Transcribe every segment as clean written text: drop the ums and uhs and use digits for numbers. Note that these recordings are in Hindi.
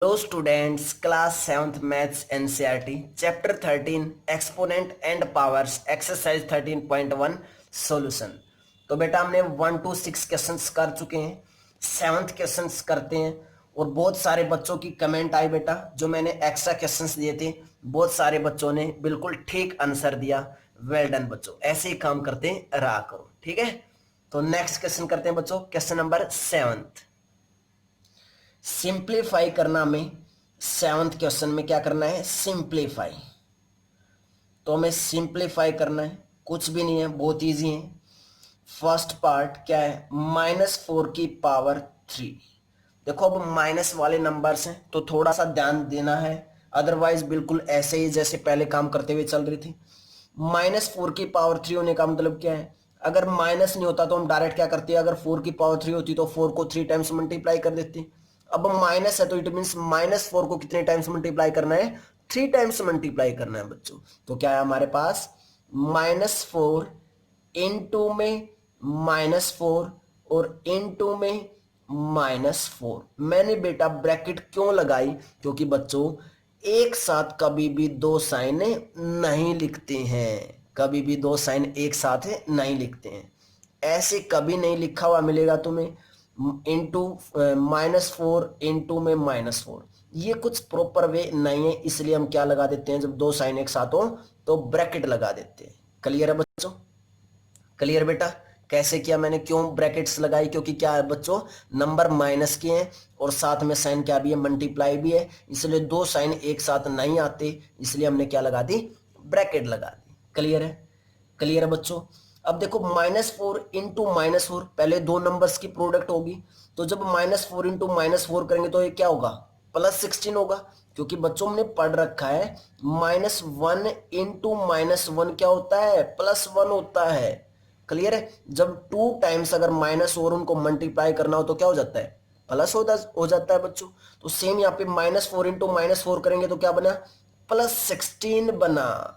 Hello students, class 7th maths NCERT chapter 13 exponent and powers exercise 13.1 solution. तो बेटा हमने 1 to 6 क्वेश्चंस कर चुके हैं, 7th क्वेश्चंस करते हैं। और बहुत सारे बच्चों की कमेंट आई बेटा, जो मैंने एक्स्ट्रा क्वेश्चंस दिए थे बहुत सारे बच्चों ने बिल्कुल ठीक आंसर दिया। वेल डन बच्चों, ऐसे ही काम करते रहा करो, ठीक है। तो नेक्स्ट क्वेश्चन करते हैं बच्चों, क्वेश्चन नंबर 7। सिंप्लीफाई करना में 7th क्वेश्चन में क्या करना है, सिंप्लीफाई। तो हमें सिंप्लीफाई करना है, कुछ भी नहीं है, बहुत इजी है। फर्स्ट पार्ट क्या है, -4 की पावर 3। देखो अब माइनस वाले नंबर्स हैं तो थोड़ा सा ध्यान देना है, अदरवाइज बिल्कुल ऐसे ही जैसे पहले काम करते हुए चल रही थी। -4 की पावर 3 होने का मतलब क्या है, अगर माइनस नहीं होता तो हम डायरेक्ट क्या करते हैं, अगर 4 की पावर 3 होती तो 4 को 3 टाइम्स मल्टीप्लाई कर देते। अब माइनस है तो इट मीन्स -4 को कितने टाइम्स मल्टीप्लाई करना है, 3 टाइम्स मल्टीप्लाई करना है बच्चों। तो क्या है हमारे पास, -4 इनटू में -4 और इनटू में -4। मैंने बेटा ब्रैकेट क्यों लगाई, क्योंकि बच्चों एक साथ कभी भी दो साइन नहीं लिखते हैं, कभी भी दो साइन एक साथ नहीं लिखते हैं। ऐसे कभी नहीं लिखा हुआ मिलेगा तुम्हें, इंटू -4 इंटू में -4, ये कुछ प्रॉपर वे नहीं है। इसलिए हम क्या लगा देते हैं, जब दो साइन एक साथ हो तो ब्रैकेट लगा देते हैं। क्लियर है बच्चों, क्लियर बेटा। कैसे किया मैंने, क्यों ब्रैकेट्स लगाई, क्योंकि क्या है बच्चों, नंबर माइनस के हैं और साथ में साइन क्या भी है, मल्टीप्लाई भी है, इसलिए दो साइन एक साथ नहीं आते, इसलिए हमने क्या लगा दी, ब्रैकेट लगा दी। क्लियर है, क्लियर है बच्चों। अब देखो -4 इंटू -4, पहले दो नंबर्स की प्रोडक्ट होगी, तो जब -4 इंटू -4 करेंगे तो ये क्या होगा, +16 होगा। क्योंकि बच्चों हमने पढ़ रखा है -1 इंटू -1 क्या होता है, +1 होता है। क्लियर है, जब 2 टाइम्स अगर माइनस और उनको मल्टीप्लाई करना हो तो क्या हो जाता है, प्लस हो जाता है बच्चों। तो सेम यहाँ पे -4 इंटू -4 करेंगे तो क्या बना, +16 बना।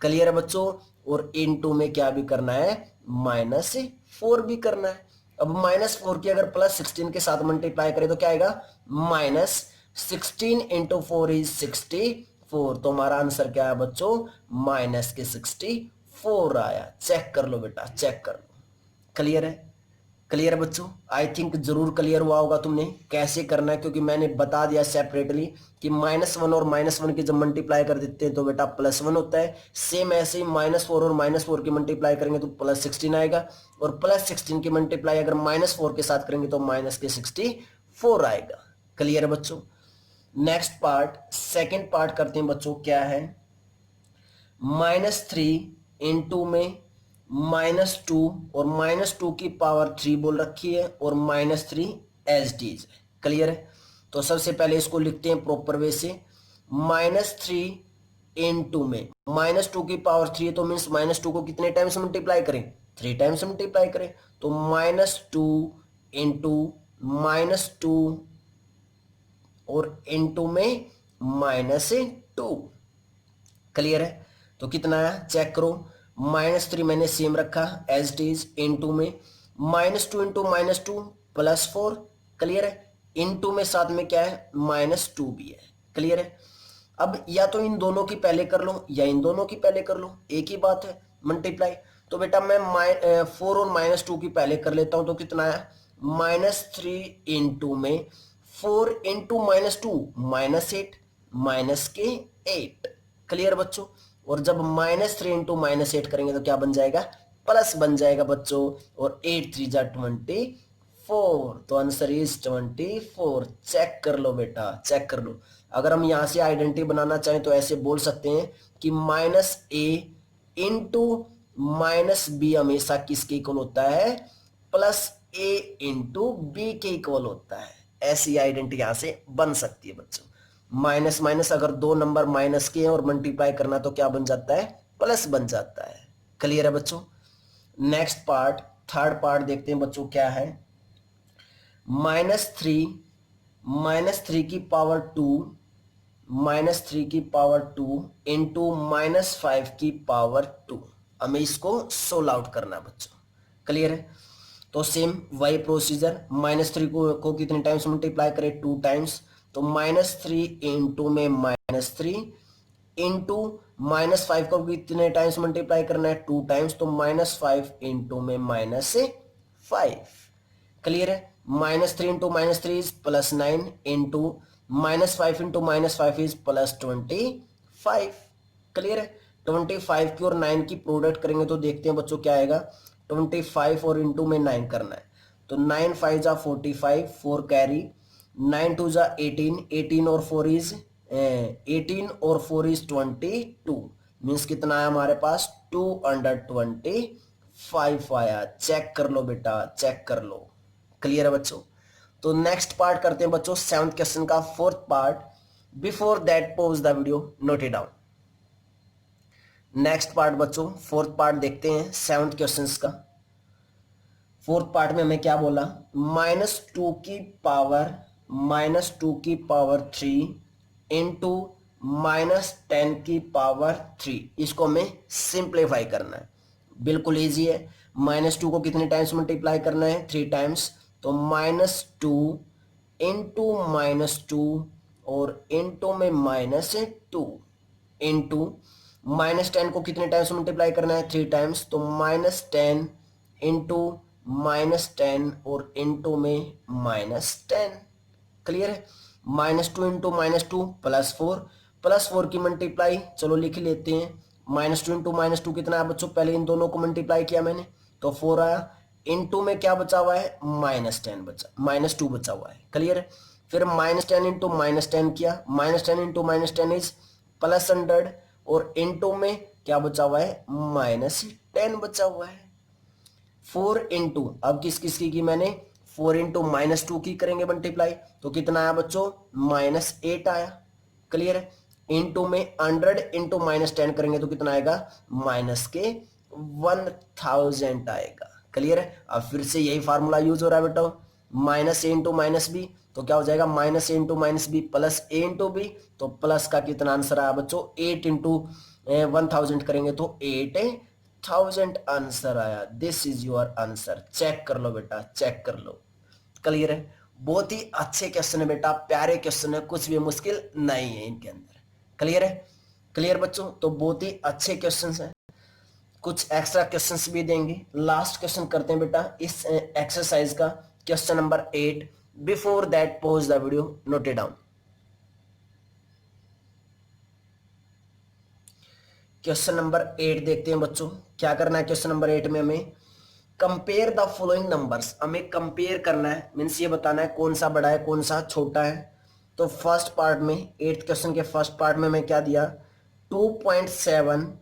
क्लियर है बच्चों। और इनटू में क्या भी करना है, -4 भी करना है। अब -4 की अगर +16 के साथ मल्टीप्लाई करें तो क्या आएगा, -16 इंटू 4 इज 64। तो हमारा आंसर क्या है बच्चों, -64 आया। चेक कर लो बेटा, चेक कर लो। क्लियर है, क्लियर है बच्चों। आई थिंक जरूर क्लियर हुआ होगा तुमने कैसे करना है, क्योंकि मैंने बता दिया सेपरेटली कि -1 और -1 की जब मल्टीप्लाई कर देते हैं तो बेटा +1 होता है। सेम ऐसे ही -4 और -4 की मल्टीप्लाई करेंगे तो +16 आएगा, और +16 की मल्टीप्लाई अगर -4 के साथ करेंगे तो -64 आएगा। क्लियर है बच्चों। नेक्स्ट पार्ट, सेकेंड पार्ट करते हैं बच्चों। क्या है, -3 इंटू में -2 और -2 की पावर 3 बोल रखी है, और -3 एज इट इज है। क्लियर है। तो सबसे पहले इसको लिखते हैं प्रॉपर वे से, -3 इंटू में -2 की पावर 3 तो मीन्स -2 को कितने टाइम्स मल्टीप्लाई करें, 3 टाइम्स मल्टीप्लाई करें। तो -2 इंटू -2 और इनटू में -2। क्लियर है। तो कितना है चेक करो, -3 मैंने सेम रखा एज इट इज, इनटू में -2 इंटू -2 +4। क्लियर है। इनटू में साथ में क्या है, -2 भी है। क्लियर है। अब या तो इन दोनों की पहले कर लो या इन दोनों की पहले कर लो, एक ही बात है, मल्टीप्लाई। तो बेटा मैं 4 और -2 की पहले कर लेता हूं, तो कितना है, -3 इंटू में 4 इंटू -2 -8 माइनस के 8। क्लियर बच्चों। और जब -3 इंटू -8 करेंगे तो क्या बन जाएगा, प्लस बन जाएगा बच्चों। और 8 3 जा 24, तो आंसर इज 24। चेक कर लो बेटा, चेक कर लो। अगर हम यहां से आइडेंटिटी बनाना चाहें तो ऐसे बोल सकते हैं कि -a इंटू -b हमेशा किसके इक्वल होता है, +a इंटू बी के इक्वल होता है। ऐसी आइडेंटिटी यहां से बन सकती है बच्चों। माइनस माइनस अगर दो नंबर माइनस के हैं और मल्टीप्लाई करना तो क्या बन जाता है, प्लस बन जाता है। क्लियर है बच्चों। नेक्स्ट पार्ट, थर्ड पार्ट देखते हैं बच्चों। क्या है, -3 की पावर 2 -3 की पावर 2 इंटू -5 की पावर 2। हमें इसको सोल्व आउट करना है बच्चों। क्लियर है। तो सेम वही प्रोसीजर, -3 को कितने टाइम्स मल्टीप्लाई करें, 2 टाइम्स। तो -3 इंटू में -3 इंटू -5 को कितने टाइम्स मल्टीप्लाई करना है, 2 टाइम्स, तो -5 इंटू में -5। क्लियर है। -3 into -3 is +9 into -5 into -5 is +25। Clear है। 25 की और 9 की प्रोडक्ट करेंगे तो देखते हैं बच्चों क्या आएगा। 25 और इंटू में 9 करना है, तो 9 5 जा 45, 4 कैरी, 9 2 जा 18, 18 और 4 इज 18 और 4 इज 22, मीन्स कितना आया हमारे पास 225 आया। चेक कर लो बेटा, चेक कर लो। क्लियर है बच्चों। तो नेक्स्ट पार्ट करते हैं बच्चों 7th क्वेश्चन का 4th part. Before that pause the video, note it down. Next part बच्चों 4th पार्ट देखते हैं 7th क्वेश्चन का। 4th पार्ट में हमें क्या बोला, -2 की पावर -3 इंटू -10 की पावर 3, इसको हमें सिंप्लीफाई करना है। बिल्कुल इजी है। -2 को कितने टाइम्स मल्टीप्लाई करना है, 3 टाइम्स, तो -2 इंटू -2 और इंटू में -2 इंटू -10 को कितने टाइम्स मल्टीप्लाई करना है, 3 टाइम्स, तो -10 इंटू -10 और इंटू में -10। क्लियर है। -2 इंटू -2 +4 की मल्टीप्लाई चलो लिख लेते हैं। -2 इंटू -2 कितना है बच्चों, पहले इन दोनों को मल्टीप्लाई किया मैंने तो 4 आया। इंटू में क्या बचा हुआ है, -10 बचा, -2 बचा हुआ है। क्लियर है। फिर -10 इंटू -10 किया, -10 इंटू -10 इज +100 और इंटू में क्या बचा हुआ है, -10 बचा हुआ है। 4 इंटू, अब किस किस की मैंने 4 इंटू -2 की करेंगे मल्टीप्लाई, तो कितना आया बच्चों, -8 आया। क्लियर है। इंटू में 100 इंटू -10 करेंगे तो कितना आएगा, -1000 आएगा। क्लियर है। अब फिर से यही फार्मूला यूज हो रहा है बेटा, -a इंटू -b, तो क्या हो जाएगा, -a into -b plus a into b, तो प्लस का कितना आंसर आया बच्चों, 8 इंटू 1000 करेंगे तो 8000 आंसर आया। This is your answer. Check कर लो बेटा, चेक कर लो। क्लियर है। बहुत ही अच्छे क्वेश्चन है बेटा, प्यारे क्वेश्चन है, कुछ भी मुश्किल नहीं है इनके अंदर। क्लियर है। क्लियर बच्चों, तो बहुत ही अच्छे क्वेश्चन हैं। कुछ एक्स्ट्रा क्वेश्चंस भी देंगे। लास्ट क्वेश्चन करते हैं बेटा इस एक्सरसाइज का, question number 8। Before that pause the video, note it down. Question number 8 देखते हैं बच्चों, क्या करना है क्वेश्चन नंबर 8 में हमें कंपेयर द फॉलोइंग नंबर्स, हमें कंपेयर करना है, मीन्स ये बताना है कौन सा बड़ा है कौन सा छोटा है। तो फर्स्ट पार्ट में 8th क्वेश्चन के फर्स्ट पार्ट में मैं क्या दिया, 2.7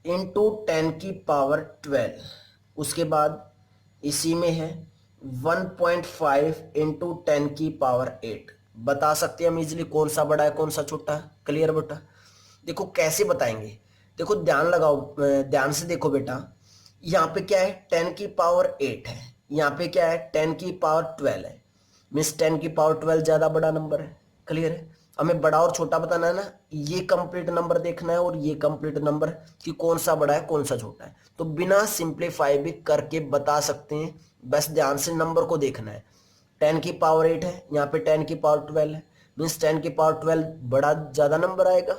इंटू 10 की पावर 12, उसके बाद इसी में है 1.5 इंटू 10 की पावर 8। बता सकते हैं हम इजिली कौन सा बड़ा है कौन सा छोटा है। क्लियर बेटा। देखो कैसे बताएंगे, देखो ध्यान लगाओ, ध्यान से देखो बेटा, यहाँ पे क्या है 10 की पावर 8 है, यहाँ पे क्या है 10 की पावर 12 है, मीन्स 10 की पावर 12 ज्यादा बड़ा नंबर है। क्लियर है। हमें बड़ा और छोटा बताना है ना, ये कंप्लीट नंबर देखना है और ये कंप्लीट नंबर कि कौन सा बड़ा है कौन सा छोटा है। तो बिना सिंप्लीफाई भी करके बता सकते हैं, बस ध्यान से नंबर को देखना है। 10 की पावर 8 है, यहाँ पे 10 की पावर 12 है, मीन्स 10 की पावर 12 बड़ा ज्यादा नंबर आएगा।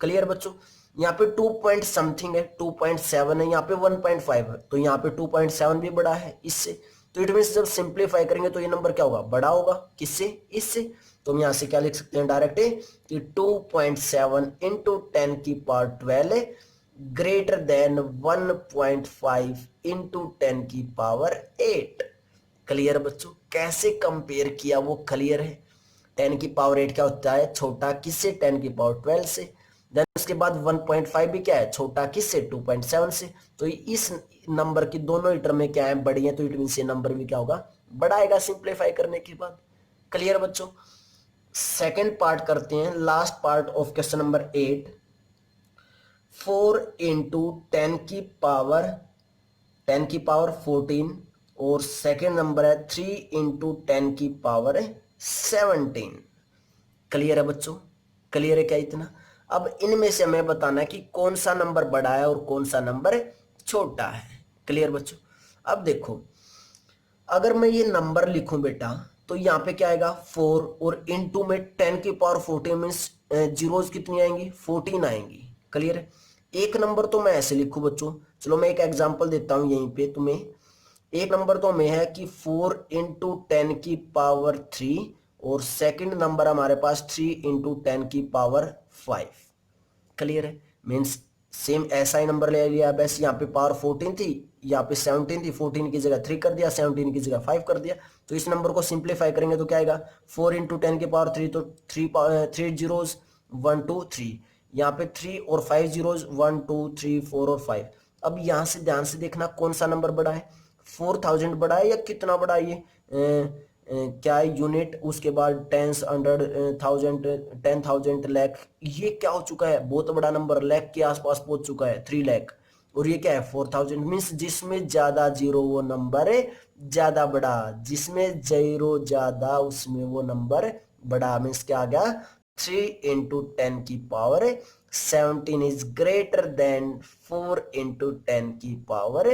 क्लियर बच्चों। यहाँ पे 2 पॉइंट समथिंग है, 2.7 है, यहाँ पे 1.5 है, तो यहाँ पे 2.7 भी बड़ा है इससे। तो इट मीन्स जब सिंप्लीफाई करेंगे तो ये नंबर क्या होगा, बड़ा होगा। किससे, इससे। तो हम यहाँ से क्या लिख सकते हैं डायरेक्ट कि 2.7 इंटू 10 की पावर 12 ग्रेटर देन 1.5 इंटू 10 की पावर 8। क्लियर बच्चों, कैसे कंपेयर किया वो क्लियर है। 10 की पावर 8 क्या होता है, छोटा किससे, 10 की पावर 12 से। देन उसके बाद 1.5 भी क्या है, छोटा किससे, 2.7 से। तो इस नंबर की दोनों ही टर्म में क्या है, बड़ी है, तो इट मीन ये नंबर भी क्या होगा, बड़ा आएगा सिंप्लीफाई करने के बाद। क्लियर बच्चों। सेकेंड पार्ट करते हैं, last part of question number 8। 4 into 10 की पावर 14 और सेकेंड नंबर है 3 इंटू 10 की पावर 17। क्लियर है बच्चों, क्लियर है क्या इतना। अब इनमें से हमें बताना है कि कौन सा नंबर बड़ा है और कौन सा नंबर छोटा है। क्लियर बच्चों। अब देखो, अगर मैं ये नंबर लिखूं बेटा, तो यहाँ पे क्या आएगा 4 और इनटू में 10 की पावर 14 मीन्स जीरोस कितनी आएंगी 14 आएंगी। क्लियर है। एक नंबर तो मैं ऐसे लिखूं बच्चों, चलो मैं एक एग्जांपल देता हूं यहीं पे तुम्हें। एक नंबर तो में है कि 4 इंटू 10 की पावर 3 और सेकंड नंबर हमारे पास 3 इंटू 10 की पावर 5। क्लियर है। मीन्स सेम ऐसा ही नंबर ले लिया, बस यहाँ पे पावर 14 थी, यहाँ पे 17 थी, 14 की जगह 3 कर दिया, 17 की जगह 5 कर दिया। तो इस नंबर को सिंप्लीफाई करेंगे तो क्या आएगा 4 इंटू 10 की पावर 3, तो 3 जीरोज 1 2 3, यहाँ पे 3 और 5 जीरोज 1 2 3 4 और 5। अब यहाँ से ध्यान से देखना कौन सा नंबर बड़ा है, 4000 बड़ा है या कितना बड़ा है ये क्या है यूनिट, उसके बाद टेंस, हंड्रेड, थाउजेंड, 10,000, लाख, ये क्या हो चुका है बहुत बड़ा नंबर, लाख के आसपास पहुंच चुका है 3 लाख। और ये क्या है 4000, मीन्स जिसमें ज्यादा जीरो वो नंबर ज्यादा बड़ा, जिसमें जीरो ज्यादा उसमें वो नंबर बड़ा। मीन्स क्या आ गया 3 इंटू 10 की power 17 is greater than 4 into 10 की पावर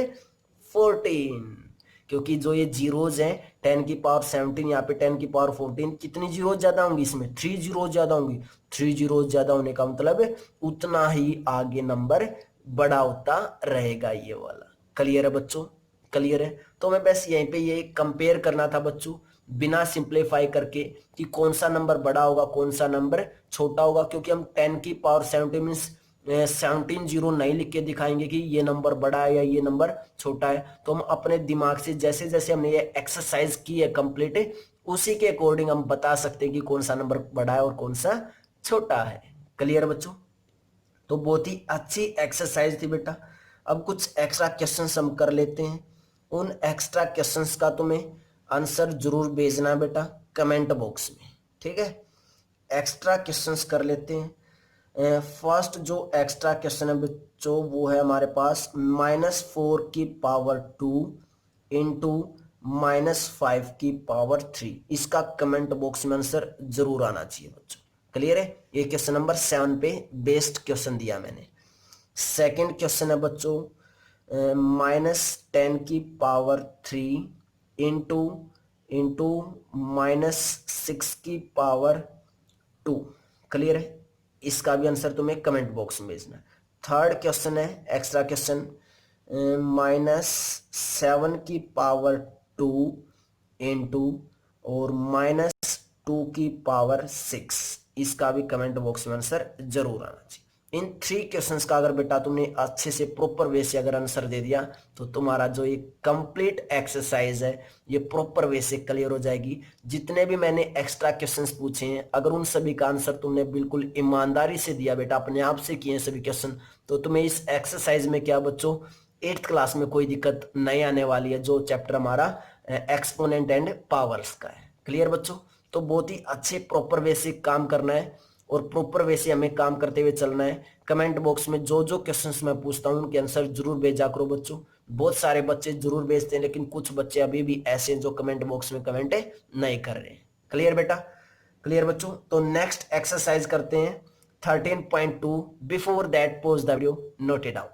14। क्योंकि जो ये जीरोज हैं 10 की पावर 17, यहाँ पे 10 की पावर 14, कितनी जीरो ज्यादा होंगी इसमें 3 जीरो ज्यादा होंगी। 3 जीरो ज्यादा होने का मतलब उतना ही आगे नंबर बड़ा होता रहेगा ये वाला। क्लियर है बच्चों, क्लियर है। तो मैं बस यहीं पे ये कंपेयर करना था बच्चों, बिना सिंप्लीफाई करके कि कौन सा नंबर बड़ा होगा कौन सा नंबर छोटा होगा। क्योंकि हम 10 की पावर 17 मीन्स 17 जीरो नहीं लिख के दिखाएंगे कि ये नंबर बड़ा है या ये नंबर छोटा है। तो हम अपने दिमाग से जैसे जैसे हमने ये एक्सरसाइज की है कंप्लीट, उसी के अकॉर्डिंग हम बता सकते हैं कि कौन सा नंबर बड़ा है और कौन सा छोटा है। क्लियर बच्चों। तो बहुत ही अच्छी एक्सरसाइज थी बेटा। अब कुछ एक्स्ट्रा क्वेश्चंस हम कर लेते हैं। उन एक्स्ट्रा क्वेश्चंस का तुम्हें आंसर जरूर भेजना है बेटा कमेंट बॉक्स में, ठीक है। एक्स्ट्रा क्वेश्चंस कर लेते हैं। फर्स्ट जो एक्स्ट्रा क्वेश्चन है बच्चों वो है हमारे पास -4 की पावर 2 इंटू -5 की पावर 3। इसका कमेंट बॉक्स में आंसर जरूर आना चाहिए बच्चों। क्लियर है। ये क्वेश्चन नंबर 7 पे बेस्ड क्वेश्चन दिया मैंने। सेकंड क्वेश्चन है बच्चों -10 की पावर 3 इंटू इंटू -6 की पावर 2। क्लियर है। इसका भी आंसर तुम्हें कमेंट बॉक्स में भेजना है। थर्ड क्वेश्चन है एक्स्ट्रा क्वेश्चन -7 की पावर 2 इंटू और -2 की पावर 6। इसका भी कमेंट बॉक्स में आंसर जरूर आना चाहिए। इन 3 क्वेश्चंस का अगर बेटा तुमने अच्छे से प्रॉपर वे से अगर आंसर दे दिया तो तुम्हारा जो ये कंप्लीट एक्सरसाइज है ये प्रॉपर वे से क्लियर हो जाएगी। जितने भी मैंने एक्स्ट्रा क्वेश्चंस पूछे हैं अगर उन सभी का आंसर तुमने बिल्कुल ईमानदारी से दिया बेटा, अपने आप से किए सभी क्वेश्चन, तो तुम्हें इस एक्सरसाइज में क्या बच्चों 8th क्लास में कोई दिक्कत नहीं आने वाली है, जो चैप्टर हमारा एक्सपोनेंट एंड पावर्स का है। क्लियर बच्चों। तो बहुत ही अच्छे प्रॉपर वे से काम करना है और प्रॉपर वे से हमें काम करते हुए चलना है। कमेंट बॉक्स में जो जो क्वेश्चंस मैं पूछता हूं उनके आंसर जरूर भेजा करो बच्चों। बहुत सारे बच्चे जरूर भेजते हैं लेकिन कुछ बच्चे अभी भी ऐसे हैं जो कमेंट बॉक्स में कमेंट नहीं कर रहे हैं। क्लियर बेटा, क्लियर बच्चों। तो नेक्स्ट एक्सरसाइज करते हैं 13.2। Before that pause the video, note it down.